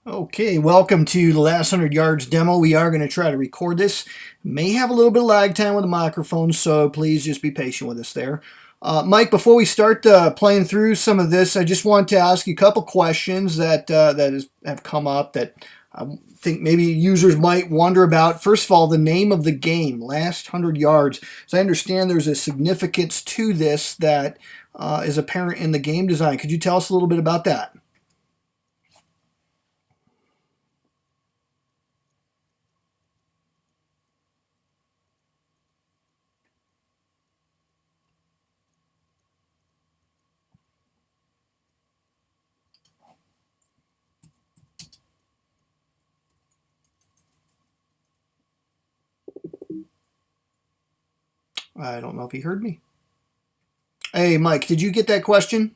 Okay, welcome to the last 100 yards demo. We are going to try to record this. May have a little bit of lag time with the microphone, so please just be patient with us there. Mike, before we start playing through some of this, I just want to ask you a couple questions that have come up that I think maybe users might wonder about. First of all, the name of the game, Last 100 Yards. As I understand, there's a significance to this that is apparent in the game design. Could you tell us a little bit about that? I don't know if he heard me. Hey, Mike, did you get that question?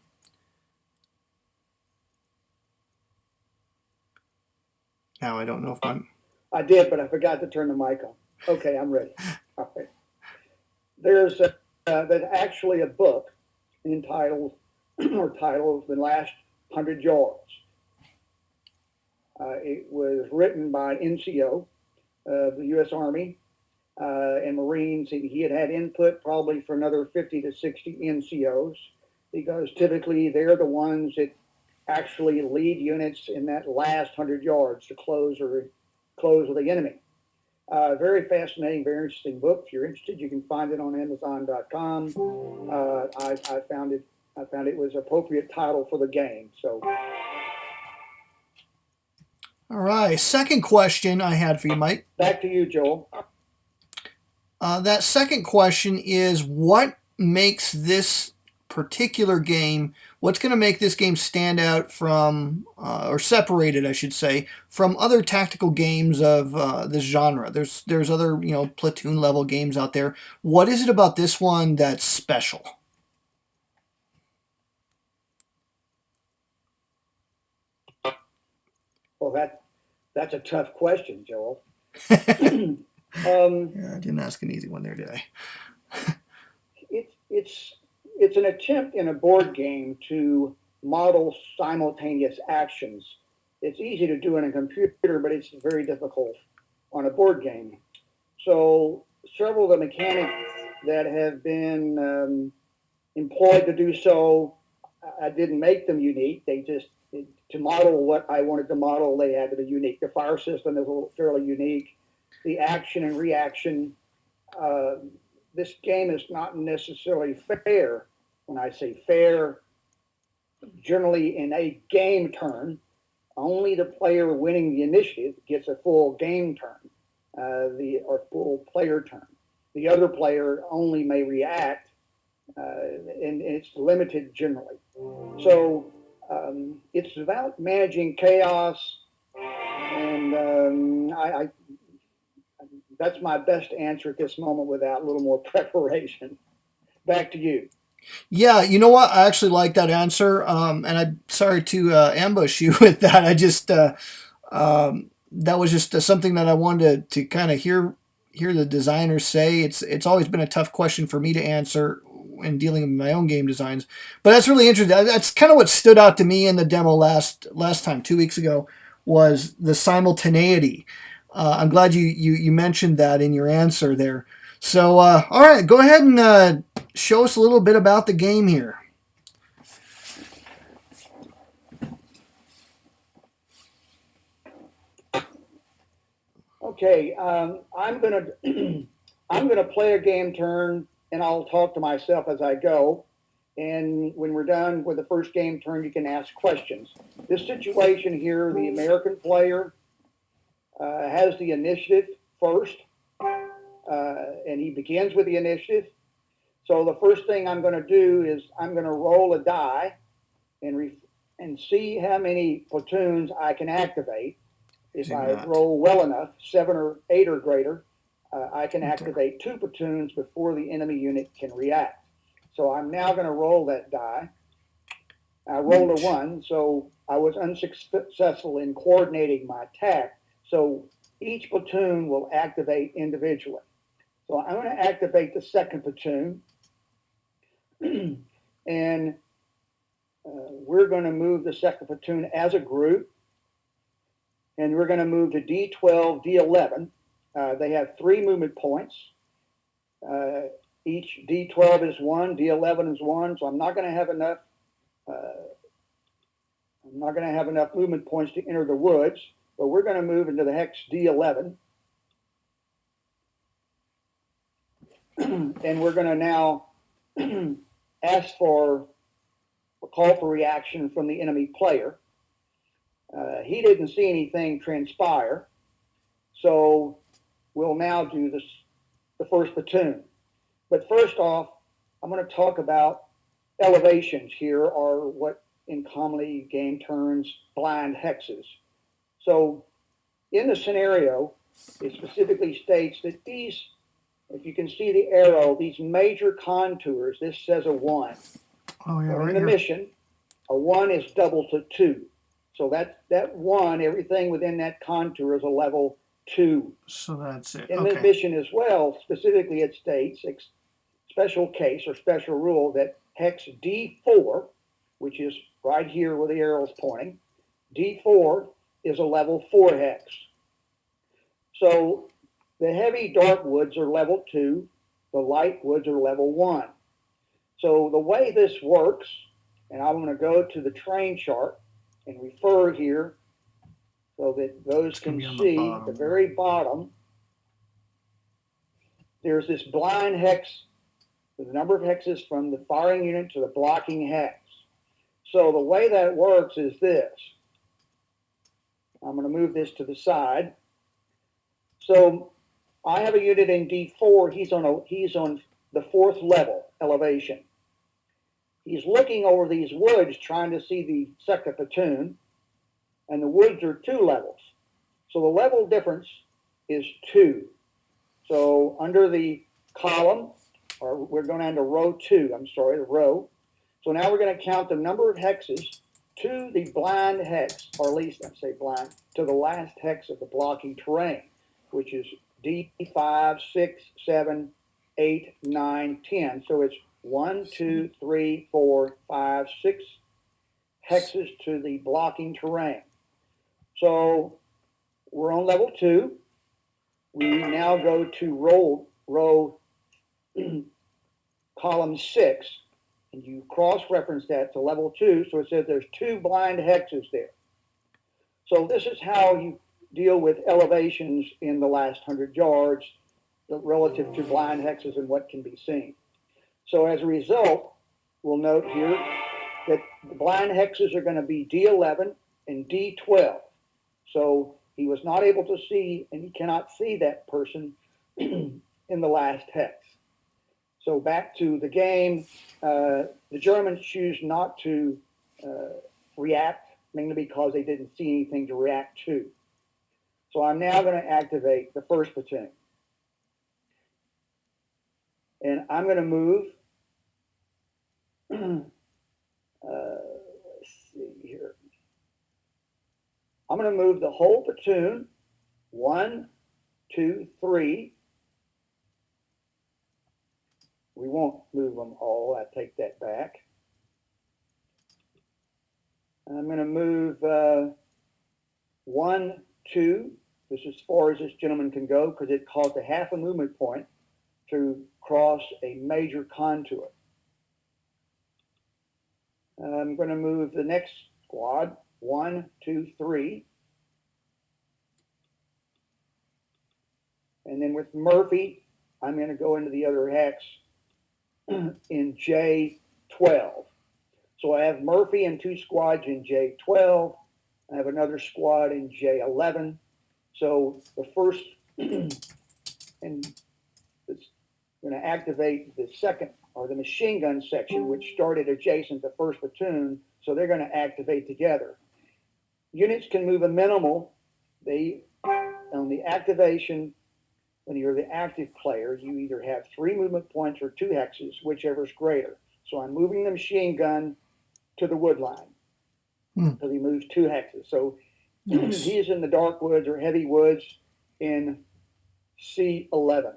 Now I don't know if I'm. I did, but I forgot to turn the mic on. Okay, I'm ready. All right. There's actually a book entitled or titled "The Last 100 Yards." It was written by an NCO of the U.S. Army and Marines. He had input probably for another 50 to 60 NCOs because typically they're the ones that actually lead units in that last 100 yards to close with the enemy. Very fascinating, very interesting book. If you're interested, you can find it on Amazon.com. I found it. I found it was appropriate title for the game. So All right. Second question I had for you, Mike. back to you, Joel. That second question is what makes this particular game, what's going to make this game stand out from, or separated, I should say, from other tactical games of this genre? There's other, platoon level games out there. What is it about this one that's special? Well, that's a tough question, Joel. Yeah, I didn't ask an easy one there, did I? It's it's an attempt in a board game to model simultaneous actions. It's easy to do in a computer, but it's very difficult on a board game. So several of the mechanics that have been employed to do so, I didn't make them unique. They just to model what I wanted to model, they had to be unique. The fire system is fairly unique. The action and reaction. Uh, this game is not necessarily fair. When I say fair, generally in a game turn, only the player winning the initiative gets a full game turn, the or full player turn. The other player only may react, and it's limited generally. So it's about managing chaos, and that's my best answer at this moment without a little more preparation. Back to you. Yeah, you know what? I actually like that answer, and I'm sorry to ambush you with that. That was just something that I wanted to kind of hear the designers say. It's always been a tough question for me to answer in dealing with my own game designs, but that's really interesting. That's kind of what stood out to me in the demo last time 2 weeks ago was the simultaneity. I'm glad you mentioned that in your answer there. So, all right, go ahead and show us a little bit about the game here. Okay, I'm gonna I'm gonna play a game turn, and I'll talk to myself as I go. And when we're done with the first game turn, you can ask questions. This situation here, the American player has the initiative first, and he begins with the initiative. So the first thing I'm going to do is I'm going to roll a die and and see how many platoons I can activate. If Do I not. roll well enough, 7 or 8 or greater, I can activate 2 platoons before the enemy unit can react. So I'm now going to roll that die. I rolled a Ouch. 1, so I was unsuccessful in coordinating my attack. So each platoon will activate individually. So I'm going to activate the second platoon, and we're going to move the second platoon as a group. And we're going to move to D12, D11. They have 3 movement points. Each D12 is 1, D11 is 1, so I'm not going to have enough. I'm not going to have enough movement points to enter the woods, but we're going to move into the hex D11. And we're going to now ask for a call for reaction from the enemy player. He didn't see anything transpire, so we'll now do the first platoon. But first off, I'm going to talk about elevations here, or what in commonly game terms blind hexes. So in the scenario, it specifically states that these, if you can see the arrow, these major contours, this says a 1. Oh, yeah, Well, right in the here. mission, a 1 is double to 2. So that 1, everything within that contour is a level 2. So that's it. In Okay. the mission as well, specifically it states, special case or special rule, that hex D4, which is right here where the arrow is pointing, D4 is a level 4 hex. So the heavy dark woods are level 2, the light woods are level 1. So the way this works, and I'm going to go to the terrain chart and refer here so that those can see the very bottom. There's this blind hex, the number of hexes from the firing unit to the blocking hex. So the way that works is this. I'm going to move this to the side. So I have a unit in D4. He's on the 4th level elevation. He's looking over these woods trying to see the second platoon, and the woods are 2 levels. So the level difference is 2. So under the column, or we're going down to row 2, I'm sorry, the row. So now we're going to count the number of hexes to the blind hex, or at least, I say blind, to the last hex of the blocking terrain, which is D5, 6, 7, 8, 9, 10. So it's 1, 2, 3, 4, 5, 6 hexes to the blocking terrain. So we're on level 2. We now go to row column 6, and you cross-reference that to level 2, so it says there's 2 blind hexes there. So this is how you deal with elevations in the last 100 yards relative to blind hexes and what can be seen. So as a result, we'll note here that the blind hexes are going to be D11 and D12. So he was not able to see, and he cannot see that person in the last hex. So back to the game, the Germans choose not to react, mainly because they didn't see anything to react to. So I'm now going to activate the first platoon. And I'm going to move, let's see here. I'm going to move the whole platoon, 1, 2, 3. We won't move them all, I take that back. I'm going to move 1, 2. This is as far as this gentleman can go because it costs a half a movement point to cross a major contour. I'm going to move the next squad, 1, 2, 3. And then with Murphy, I'm going to go into the other hex in J12. So I have Murphy and 2 squads in J12. I have another squad in J11. So the first, and it's going to activate the second, or the machine gun section, which started adjacent to first platoon. So they're going to activate together. Units can move a minimal. On the activation, when you're the active player, you either have 3 movement points or 2 hexes, whichever is greater. So I'm moving the machine gun to the wood line. So he moves 2 hexes. So he's in the dark woods or heavy woods in C11.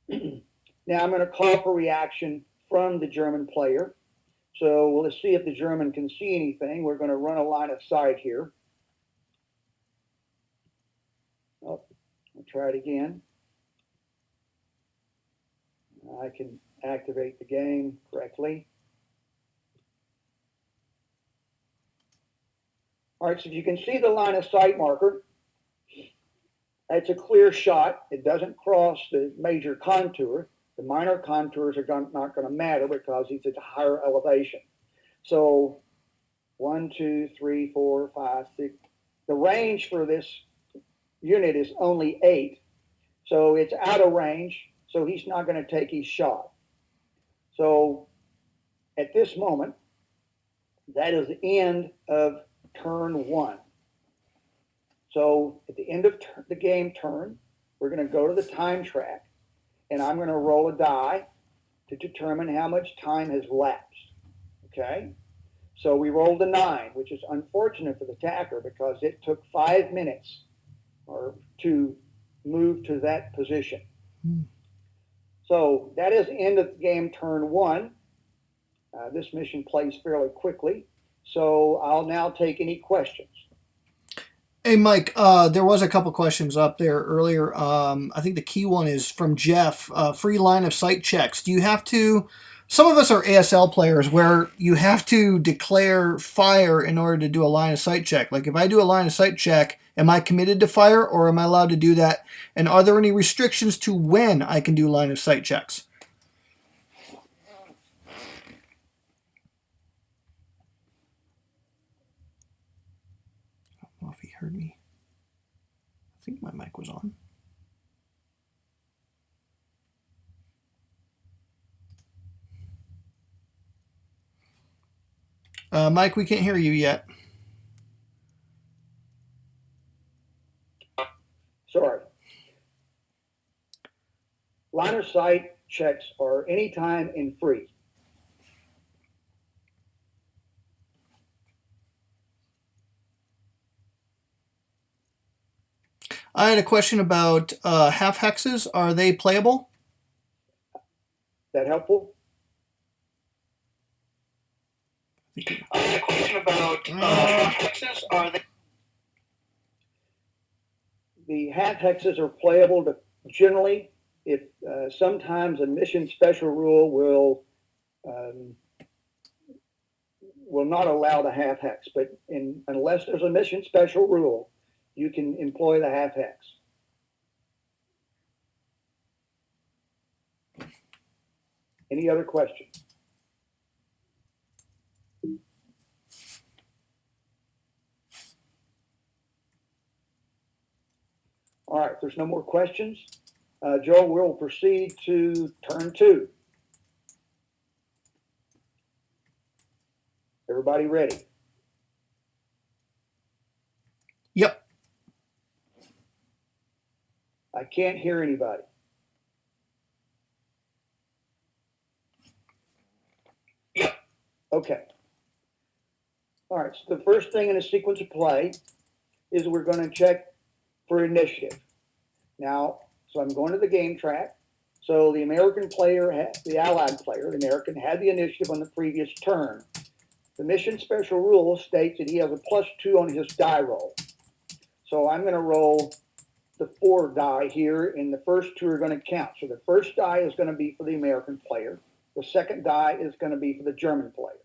Now I'm going to call for reaction from the German player. So let's see if the German can see anything. We're going to run a line of sight here. Oh, I'll try it again. I can activate the game correctly. All right, so you can see the line of sight marker. That's a clear shot. It doesn't cross the major contour. The minor contours are not going to matter because it's at a higher elevation. So 1, 2, 3, 4, 5, 6. The range for this unit is only 8. So it's out of range. So he's not going to take his shot. So at this moment, that is the end of turn 1. So at the end of the game turn, we're going to go to the time track, and I'm going to roll a die to determine how much time has lapsed. Okay? So we rolled a 9, which is unfortunate for the attacker because it took 5 minutes to move to that position. So that is the end of the game turn 1. This mission plays fairly quickly. So I'll now take any questions. Hey, Mike, there was a couple questions up there earlier. I think the key one is from Jeff. Free line of sight checks. Do you have to? Some of us are ASL players where you have to declare fire in order to do a line of sight check. Like if I do a line of sight check, am I committed to fire or am I allowed to do that? And are there any restrictions to when I can do line of sight checks? I don't know if he heard me. I think my mic was on. Mike, we can't hear you yet. Sorry. Line of sight checks are anytime and free. I had a question about half hexes. Are they playable? That helpful? I had a question about half hexes. Are they? The half hexes are playable generally. If sometimes a mission special rule will not allow the half hex, but unless there's a mission special rule, you can employ the half hex. Any other questions? All right, if there's no more questions, Joe, we'll proceed to turn 2. Everybody ready? Yep. I can't hear anybody. Yep. Okay. All right, so the first thing in the sequence of play is we're going to check for initiative. Now, so I'm going to the game track. So the American player, the Allied player, the American, had the initiative on the previous turn. The mission special rule states that he has a +2 on his die roll. So I'm going to roll the 4 die here, and the first 2 are going to count. So the first die is going to be for the American player. The second die is going to be for the German player.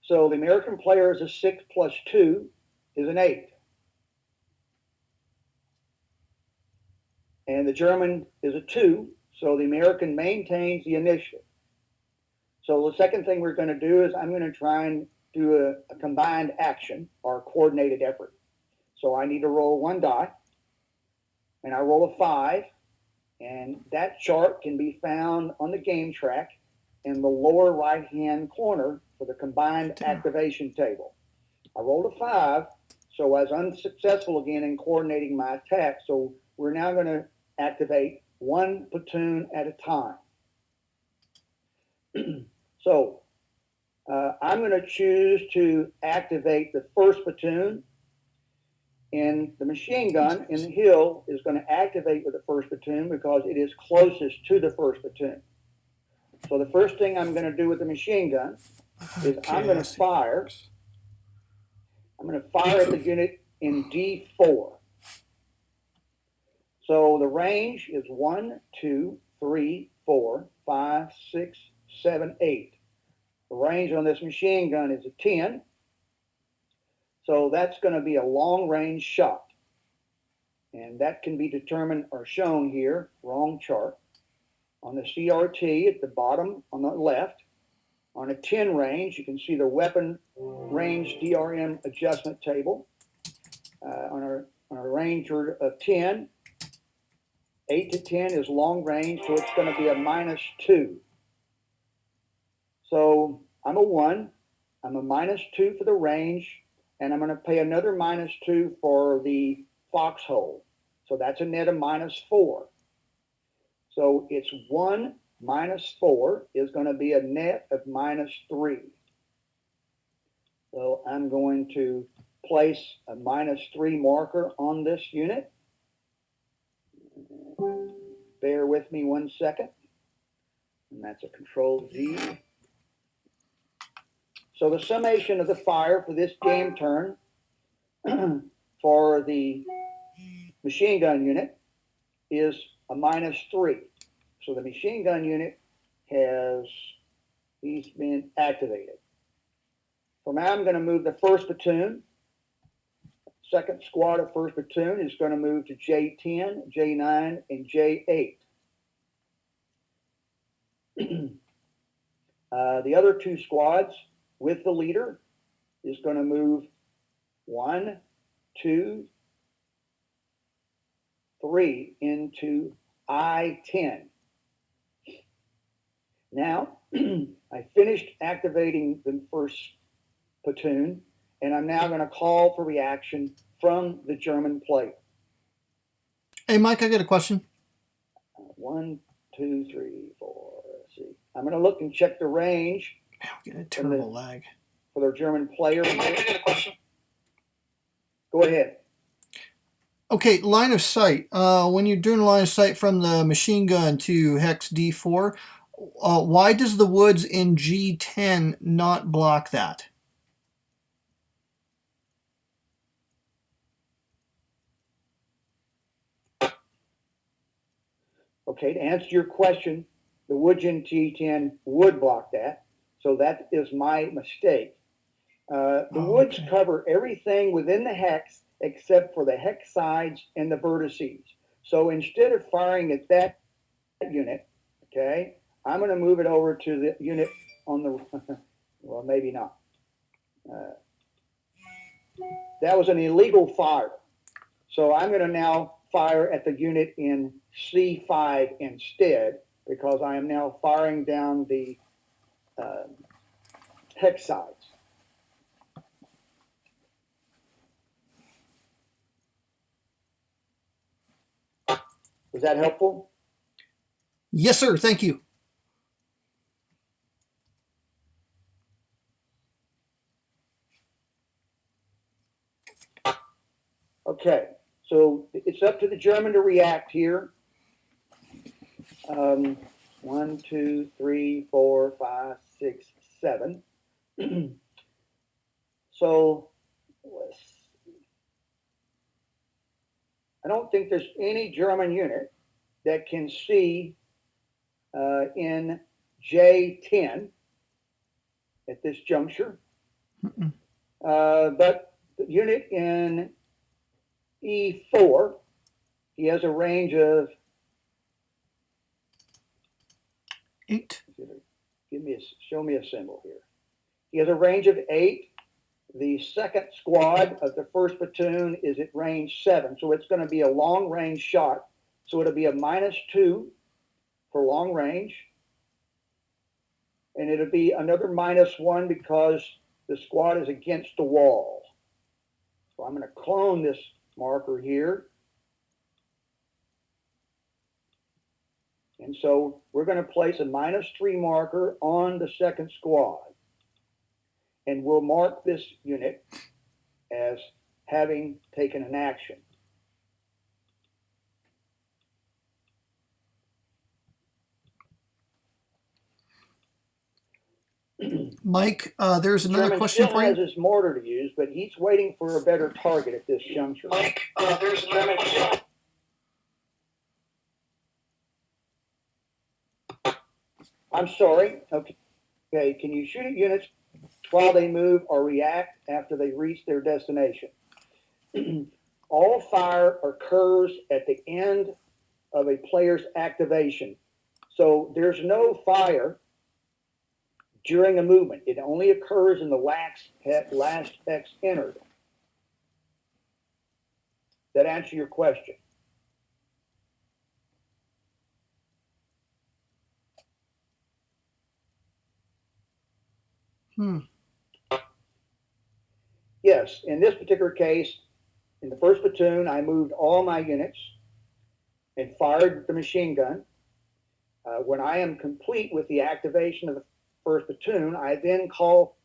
So the American player is a 6 + 2 is an 8. And the German is a 2, so the American maintains the initiative. So the second thing we're going to do is I'm going to try and do a combined action or a coordinated effort. So I need to roll 1 die, and I roll a 5, and that chart can be found on the game track in the lower right-hand corner for the combined activation table. I rolled a 5, so I was unsuccessful again in coordinating my attack, so we're now going to activate 1 platoon at a time. So I'm going to choose to activate the 1st platoon, and the machine gun in the hill is going to activate with the 1st platoon because it is closest to the 1st platoon. So the first thing I'm going to do with the machine gun is I'm going to fire. I'm going to fire at the unit in D4. So the range is 1, 2, 3, 4, 5, 6, 7, 8. The range on this machine gun is a 10. So that's going to be a long range shot. And that can be determined or shown here, wrong chart, on the CRT at the bottom on the left. On a 10 range, you can see the weapon range DRM adjustment table. On a range of 10, 8 to 10 is long range, so it's going to be a -2. So I'm a 1, I'm a -2 for the range, and I'm going to pay another -2 for the foxhole. So that's a net of -4. So it's 1 minus 4 is going to be a net of -3. So I'm going to place a -3 marker on this unit. Bear with me 1 second. And that's a Control Z. So the summation of the fire for this game turn for the machine gun unit is a -3. So the machine gun unit he's been activated. So now I'm going to move the first platoon. Second squad of first platoon is going to move to J10, J9, and J8. The other 2 squads with the leader is going to move 1, 2, 3 into I-10. Now, I finished activating the first platoon, and I'm now going to call for reaction from the German player. Hey, Mike, I got a question. 1, 2, 3, 4. Let's see. I'm going to look and check the range. Man, we're getting a terrible lag. For their German player. Hey, Mike, I got a question. Go ahead. Okay, line of sight. When you're doing line of sight from the machine gun to hex D4, why does the woods in G10 not block that? Okay, to answer your question, the woods in G10 would block that. So that is my mistake. The woods cover everything within the hex except for the hex sides and the vertices. So instead of firing at that unit, okay, I'm going to move it over to the unit on the, well, maybe not. That was an illegal fire. So I'm going to now fire at the unit in C5 instead, because I am now firing down the hex sides. Was that helpful? Yes, sir. Thank you. Okay, so it's up to the German to react here. 1, 2, 3, 4, 5, 6, 7. So I don't think there's any German unit that can see in J10 at this juncture. But the unit in E4, he has a range of 8. Show me a symbol here. He has a range of 8. The second squad of the first platoon is at range 7. So it's going to be a long range shot. So it'll be a -2 for long range. And it'll be another -1 because the squad is against the wall. So I'm going to clone this marker here. And so we're going to place a -3 marker on the second squad. And we'll mark this unit as having taken an action. Mike, there's another German question still for has you. his mortar to use, but he's waiting for a better target at this juncture. Mike, there's another question. I'm sorry. Okay, can you shoot at units while they move or react after they reach their destination? All fire occurs at the end of a player's activation. So there's no fire during a movement. It only occurs in the last hex entered. That answer your question? Yes, in this particular case, in the first platoon, I moved all my units and fired the machine gun. When I am complete with the activation of the first platoon, I then call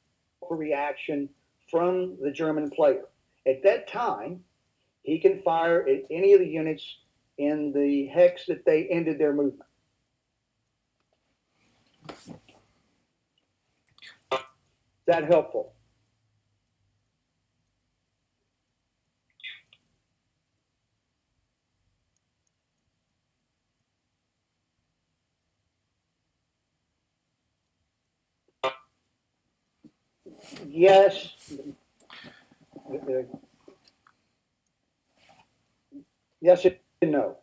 for reaction from the German player. At that time, he can fire at any of the units in the hex that they ended their movement. Is that helpful? Yes. Yes and no.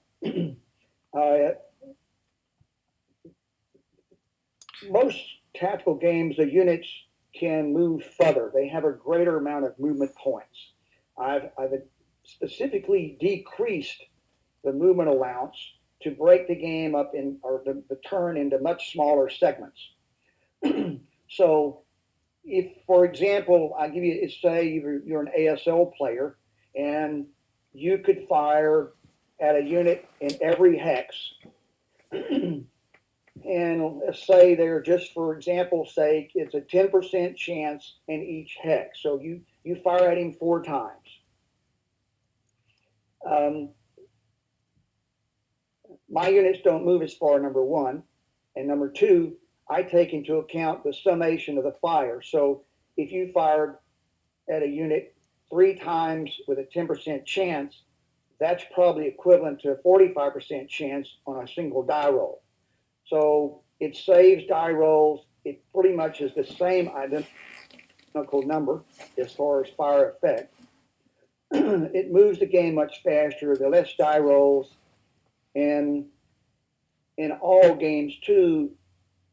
Most tactical games, the units can move further. They have a greater amount of movement points. I've specifically decreased the movement allowance to break the game up in, or the turn into much smaller segments. So if, for example, I give you, say you're an ASL player and you could fire at a unit in every hex. And let's say they're, just for example's sake, it's a 10% chance in each hex. So you fire at him 4 times. My units don't move as far, number one. And number two, I take into account the summation of the fire. So if you fired at a unit 3 times with a 10% chance, that's probably equivalent to a 45% chance on a single die roll. So it saves die rolls. It pretty much is the same identical number as far as fire effect. It moves the game much faster, the less die rolls, and in all games too,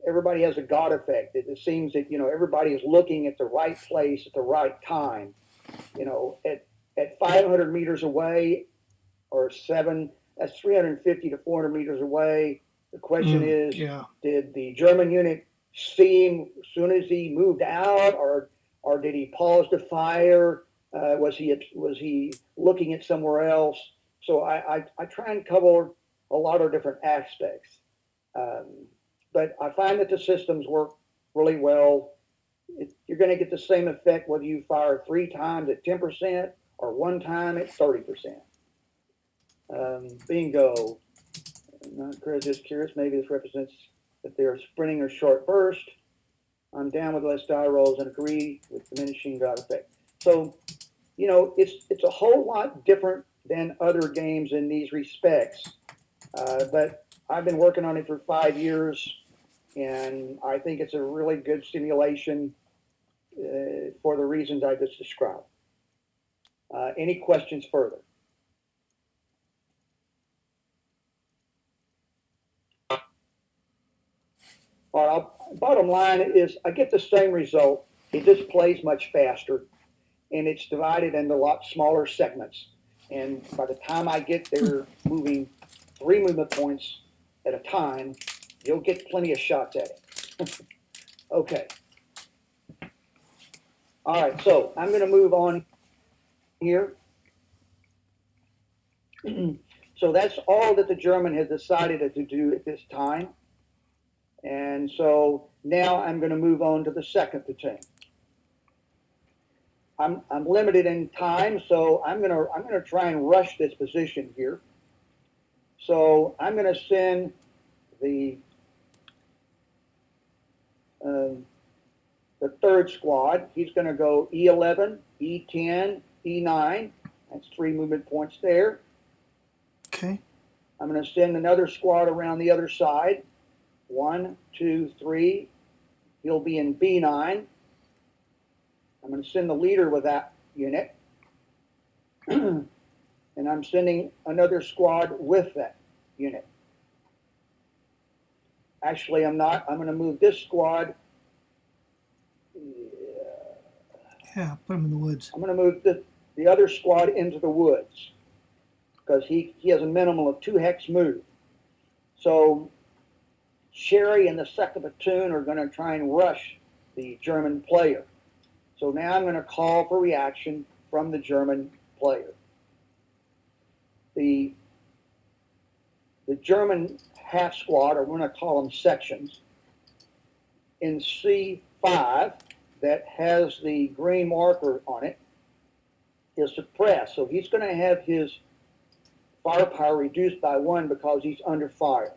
everybody has a God effect. It seems that everybody is looking at the right place at the right time. At 500 meters away or 7, that's 350 to 400 meters away. The question is, Yeah. did the German unit see him as soon as he moved out, or did he pause to fire? Was he looking at somewhere else? So I try and cover a lot of different aspects. But I find that the systems work really well. You're going to get the same effect whether you fire 3 times at 10% or 1 time at 30%. Bingo. Chris is curious. Maybe this represents that they are sprinting or short burst. I'm down with less die rolls and agree with diminishing God effect. So, it's a whole lot different than other games in these respects. But I've been working on it for 5 years, and I think it's a really good simulation for the reasons I just described. Any questions further? Bottom line is I get the same result. It just plays much faster, and it's divided into a lot smaller segments. And by the time I get there moving 3 movement points at a time, you'll get plenty of shots at it. Okay. All right, so I'm going to move on here. So that's all that the German has decided to do at this time. And so now I'm going to move on to the second platoon. I'm limited in time, so I'm gonna try and rush this position here. So I'm going to send the the third squad, he's going to go E11, E10, E9. That's 3 movement points there. Okay. I'm going to send another squad around the other side. 1, 2, 3. He'll be in B9. I'm going to send the leader with that unit. And I'm sending another squad with that unit. Actually, I'm not. I'm going to move this squad. Yeah, put him in the woods. I'm going to move the other squad into the woods because he has a minimum of 2 hex move. So Sherry and the second platoon are going to try and rush the German player. So now I'm going to call for reaction from the German player. The German half squad, or we're going to call them sections, in C5 that has the green marker on it is suppressed. So he's going to have his firepower reduced by 1 because he's under fire.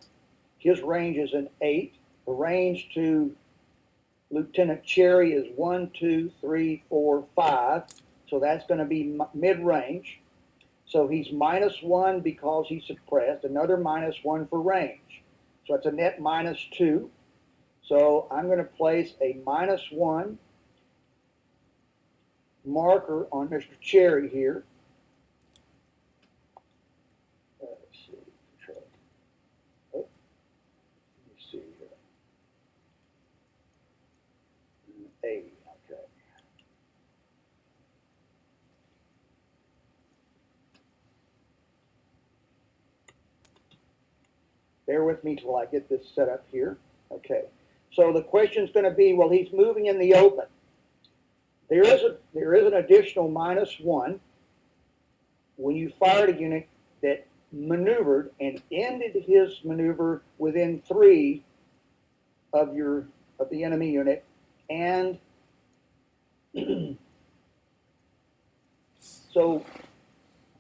His range is an 8. The range to Lieutenant Cherry is 1, 2, 3, 4, 5. So that's going to be mid-range. So he's -1 because he's suppressed, another -1 for range. So it's a net -2. So I'm going to place a -1 marker on Mr. Cherry here. Let's see. Oh, let me see here. 80. Okay. Bear with me till I get this set up here. Okay. So the question is going to be, well, he's moving in the open. There is an additional -1 when you fired a unit that maneuvered and ended his maneuver within 3 of the enemy unit, and so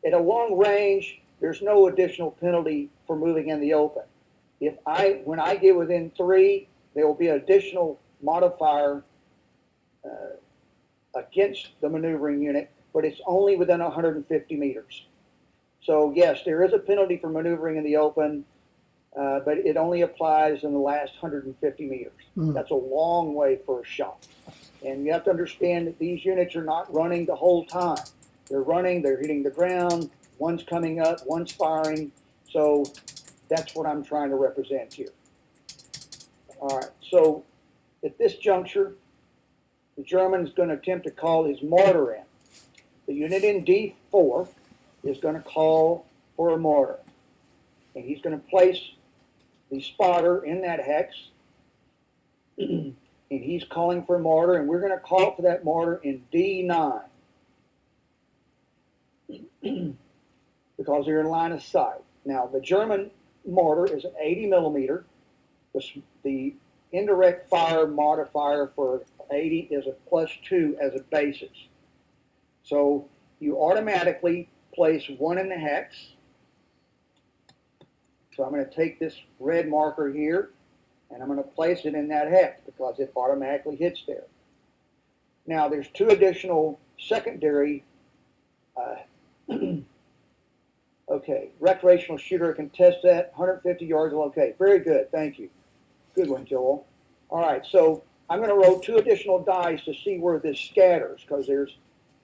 at a long range, there's no additional penalty for moving in the open. When I get within 3, there will be an additional modifier against the maneuvering unit, but it's only within 150 meters. So yes, there is a penalty for maneuvering in the open, but it only applies in the last 150 meters. That's a long way for a shot. And you have to understand that these units are not running the whole time. They're running, they're hitting the ground, one's coming up, one's firing. So that's what I'm trying to represent here. All right, so at this juncture, the German is going to attempt to call his mortar in. The unit in D4 is going to call for a mortar. And he's going to place the spotter in that hex. And he's calling for a mortar, and we're going to call for that mortar in D9. Because they're in line of sight. Now, the German mortar is an 80 millimeter. The indirect fire modifier for 80 is a +2 as a basis. So you automatically place 1 in the hex. So I'm going to take this red marker here, and I'm going to place it in that hex because it automatically hits there. Now there's 2 additional secondary okay, recreational shooter can test that, 150 yards, okay, very good, thank you. Good one, Joel. All right, so I'm going to roll 2 additional dice to see where this scatters, because there's,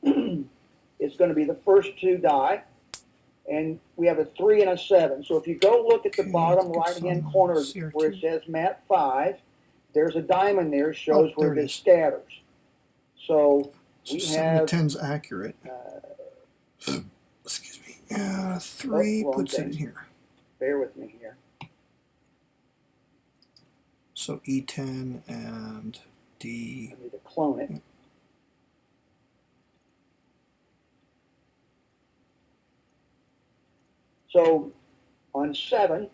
it's going to be the first 2 die, and we have a 3 and a 7. So if you go look at the bottom right-hand corner where it says map 5, there's a diamond there, shows where this scatters. So we have 10's accurate. Excuse me. 3 puts it in here. Bear with me here. So E10 and D. I need to clone it. So on 7,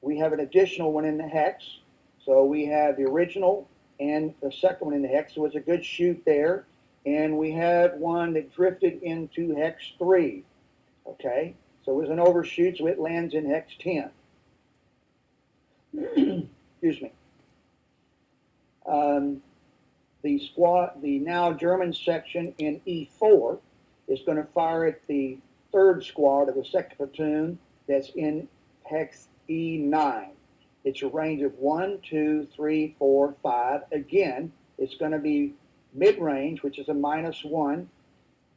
we have an additional one in the hex. So we have the original and the second one in the hex. So it's a good shoot there. And we had one that drifted into hex 3. Okay, so it was an overshoot, so it lands in hex 10. Excuse me. the now German section in E4 is going to fire at the third squad of the second platoon that's in hex E9. It's a range of 1, 2, 3, 4, 5. Again, it's going to be mid-range, which is a -1,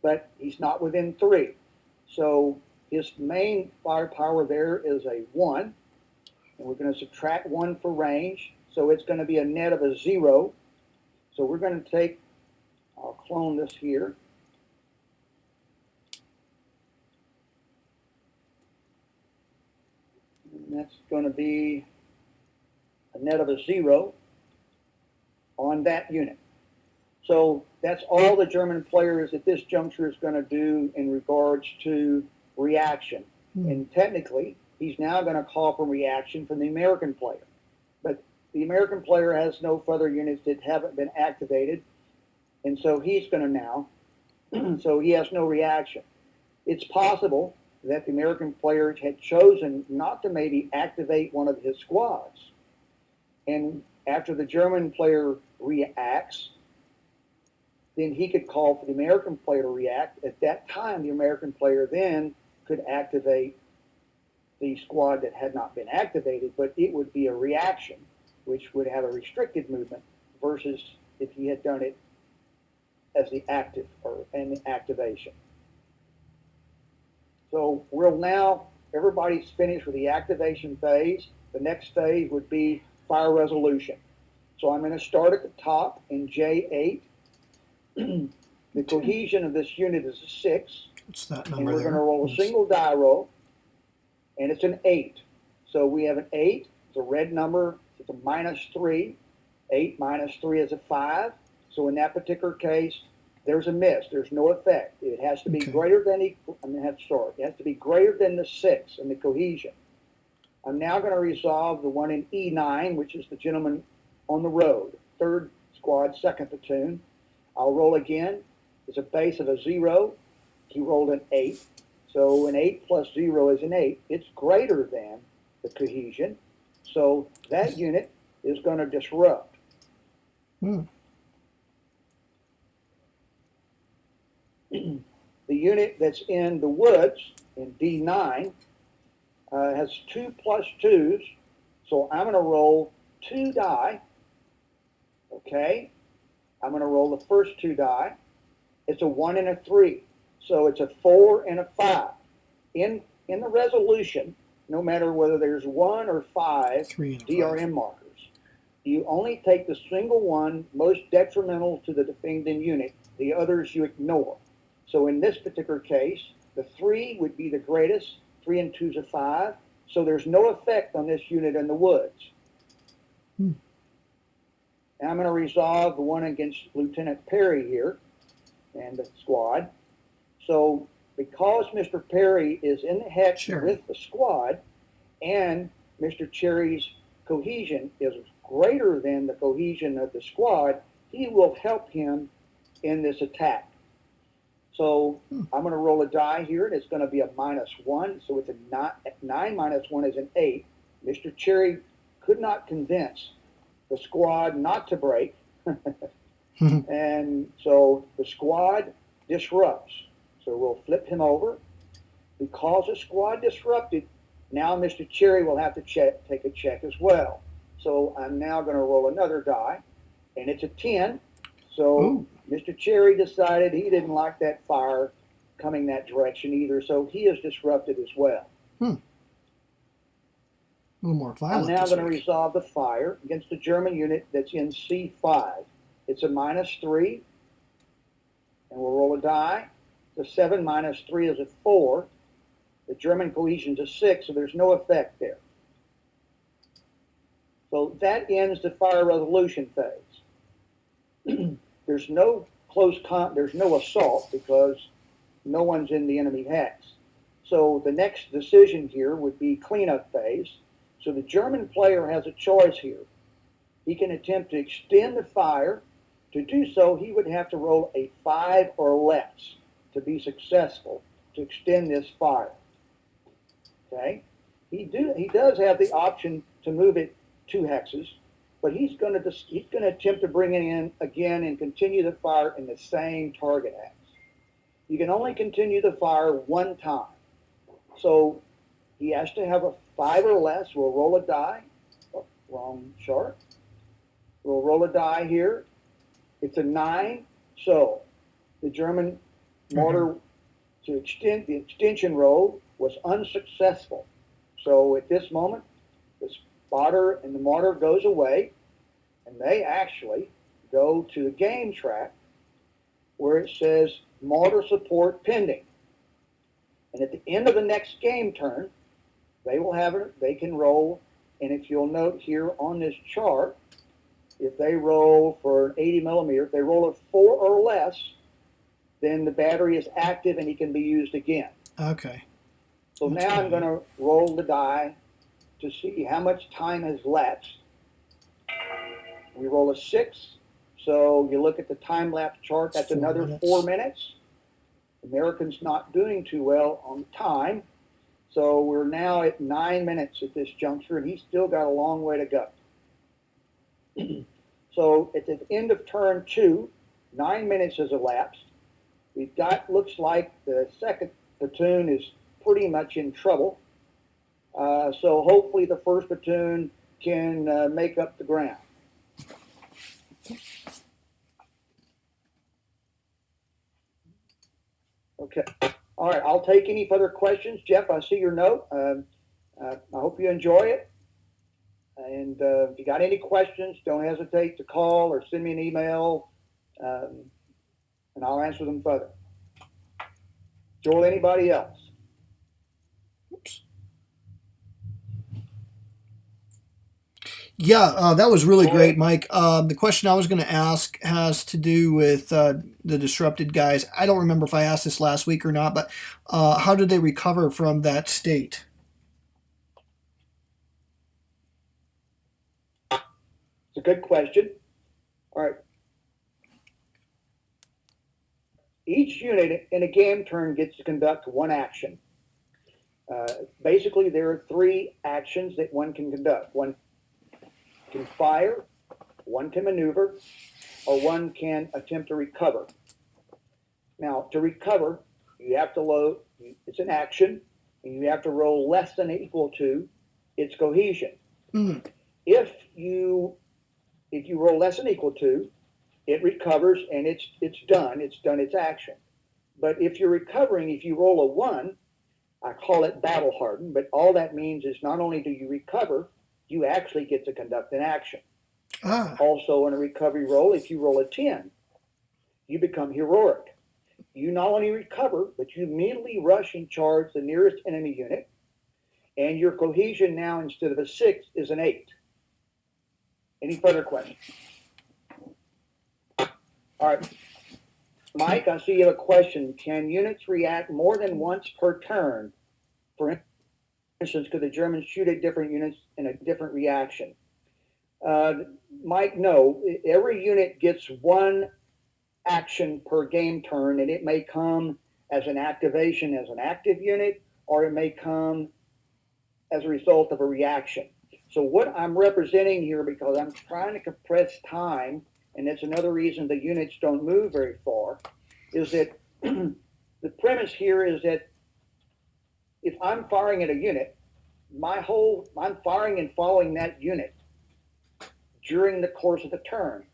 but he's not within 3. So his main firepower there is a 1, and we're going to subtract 1 for range. So it's going to be a net of a 0. So we're going to take, I'll clone this here. And that's going to be a net of a 0 on that unit. So that's all the German players at this juncture is going to do in regards to reaction. And technically, he's now going to call for reaction from the American player. But the American player has no further units that haven't been activated, and so he's going to now, so he has no reaction. It's possible that the American player had chosen not to maybe activate one of his squads. And after the German player reacts, then he could call for the American player to react. At that time, the American player then could activate the squad that had not been activated, but it would be a reaction, which would have a restricted movement versus if he had done it as the active or an activation. So we'll now, everybody's finished with the activation phase. The next phase would be fire resolution. So I'm going to start at the top in J8. The cohesion of this unit is a 6. What's that And number we're there? going to roll a single die roll, and it's an 8. So we have an 8. It's a red number. It's a -3. 8 minus 3 is a 5. So in that particular case, there's a miss. There's no effect. It has to be greater than equal. I'm going to have to start. It has to be greater than the 6 in the cohesion. I'm now going to resolve the one in E9, which is the gentleman on the road, 3rd squad, 2nd platoon. I'll roll again. It's a base of a 0. He rolled an 8. So an 8 plus 0 is an 8. It's greater than the cohesion. So that unit is going to disrupt. The unit that's in the woods in D9 has 2 plus 2s. So I'm going to roll 2 die. Okay. I'm going to roll the first 2 die. It's a 1 and a 3. So it's a 4 and a 5. In the resolution, no matter whether there's 1 or 5 DRM markers, you only take the single one most detrimental to the defending unit. The others you ignore. So in this particular case, the 3 would be the greatest. 3 and 2 is a 5. So there's no effect on this unit in the woods. And I'm going to resolve the one against Lieutenant Perry here and the squad. So because Mr. Perry is in the hex with the squad and Mr. Cherry's cohesion is greater than the cohesion of the squad, he will help him in this attack. So I'm going to roll a die here, and it's going to be a -1. So it's a 9 minus 1 is an 8. Mr. Cherry could not convince the squad not to break. And so the squad disrupts. So we'll flip him over. Because the squad disrupted, now Mr. Cherry will have to take a check as well. So I'm now going to roll another die, and it's a 10. So Mr. Cherry decided he didn't like that fire coming that direction either, so he is disrupted as well. A little more violent. I'm now going to resolve the fire against the German unit that's in C5. It's a -3, and we'll roll a die. The 7 minus 3 is a 4. The German cohesion is a 6, so there's no effect there. So that ends the fire resolution phase. There's no there's no assault because no one's in the enemy hex. So the next decision here would be cleanup phase. So the German player has a choice here. He can attempt to extend the fire. To do so, he would have to roll a 5 or less to be successful to extend this fire. Okay? He does have the option to move it 2 hexes, but he's going to attempt to bring it in again and continue the fire in the same target axe. You can only continue the fire one time. So he has to have a 5 or less. We'll roll a die. Oh, wrong chart. We'll roll a die here. It's a 9. So the German mortar to extend the extension roll was unsuccessful. So at this moment, the spotter and the mortar goes away, and they actually go to the game track where it says mortar support pending. And at the end of the next game turn, they will have it, they can roll, and if you'll note here on this chart, if they roll for an 80 millimeter, if they roll a 4 or less, then the battery is active and it can be used again. Okay. So That's now good. I'm going to roll the die to see how much time has lapsed. We roll a 6. So you look at the time lapse chart, that's 4 another minutes. 4 minutes. Americans not doing too well on time. So we're now at 9 minutes at this juncture, and he's still got a long way to go. So at the end of turn 2, 9 minutes has elapsed. We've got, looks like the second platoon is pretty much in trouble. So hopefully the first platoon can make up the ground. Okay. All right. I'll take any further questions. Jeff, I see your note. I hope you enjoy it. And if you got any questions, don't hesitate to call or send me an email, and I'll answer them further. Joel, anybody else? Oops. Yeah, that was really great, Mike. The question I was going to ask has to do with the disrupted guys. I don't remember if I asked this last week or not, but how did they recover from that state? It's a good question. All right. Each unit in a game turn gets to conduct one action. Basically, there are 3 actions that one can conduct. One can fire, one can maneuver, or one can attempt to recover. Now, to recover, you have to load, it's an action, and you have to roll less than or equal to its cohesion. Mm. If you roll less than or equal to, it recovers and it's done its action. But if you're recovering, if you roll a 1, I call it battle hardened, but all that means is not only do you recover, you actually get to conduct an action. Ah. Also, in a recovery roll, if you roll a 10, you become heroic. You not only recover, but you immediately rush and charge the nearest enemy unit, and your cohesion now, instead of a 6, is an 8. Any further questions? All right. Mike, I see you have a question. Can units react more than once per turn? For instance, could the Germans shoot at different units in a different reaction? Mike, no. Every unit gets one action per game turn, and it may come as an activation as an active unit, or it may come as a result of a reaction. So what I'm representing here, because I'm trying to compress time, and that's another reason the units don't move very far, is that the premise here is that if I'm firing at a unit, I'm firing and following that unit during the course of the turn.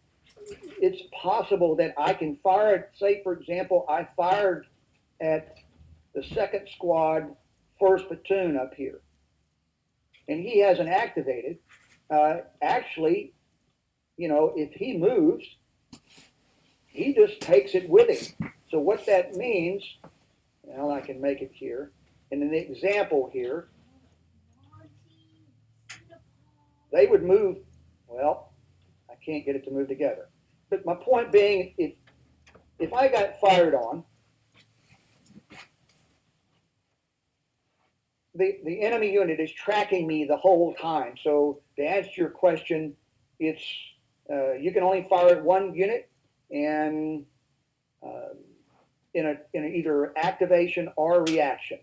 It's possible that I can fire, say, for example, I fired at the 2nd Squad 1st Platoon up here, and he hasn't activated. Actually, if he moves, he just takes it with him. So what that means, well, I can make it here. In an example here, they would move, well, I can't get it to move together. But my point being, if I got fired on, the enemy unit is tracking me the whole time. So to answer your question, it's you can only fire at one unit, and in a either activation or reaction.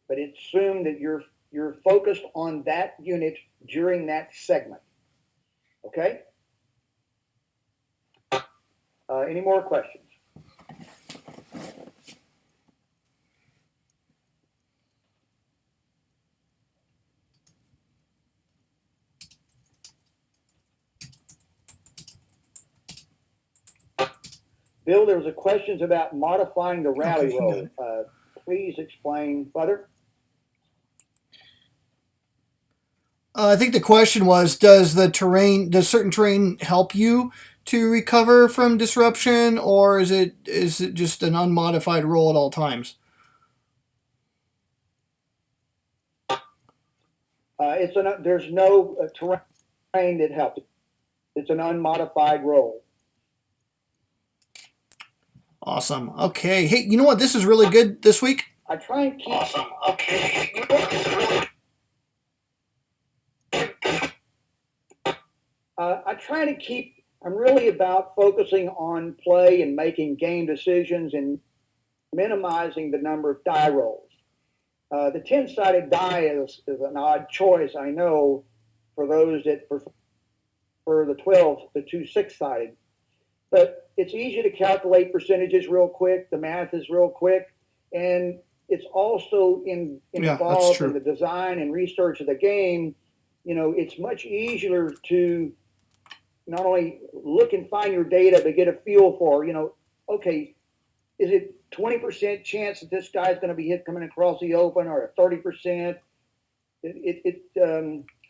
But it's assumed that you're focused on that unit during that segment. Okay? Any more questions? Bill, there was a questions about modifying the rally roll. Please explain further. I think the question was, does certain terrain help you to recover from disruption, or is it just an unmodified roll at all times? There's no terrain that helps. It's an unmodified roll. Awesome. Okay. Hey, you know what? This is really good this week. I try and keep. Awesome. Okay. You know, this is really. I try to keep. I'm really about focusing on play and making game decisions and minimizing the number of die rolls. The 10-sided die is an odd choice, I know, for those that prefer the 12, the 2 6-sided. But it's easy to calculate percentages real quick. The math is real quick. And it's also involved in the design and research of the game. You know, it's much easier to not only look and find your data, but get a feel for, you know, okay, is it 20% chance that this guy's going to be hit coming across the open, or a 30%?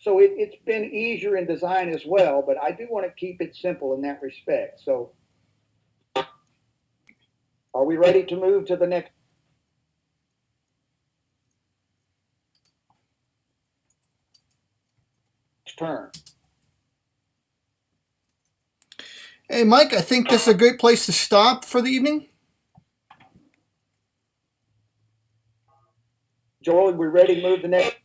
So it's been easier in design as well, but I do want to keep it simple in that respect. So are we ready to move to the next turn? Hey, Mike, I think this is a great place to stop for the evening. Joel, we're ready to move to the next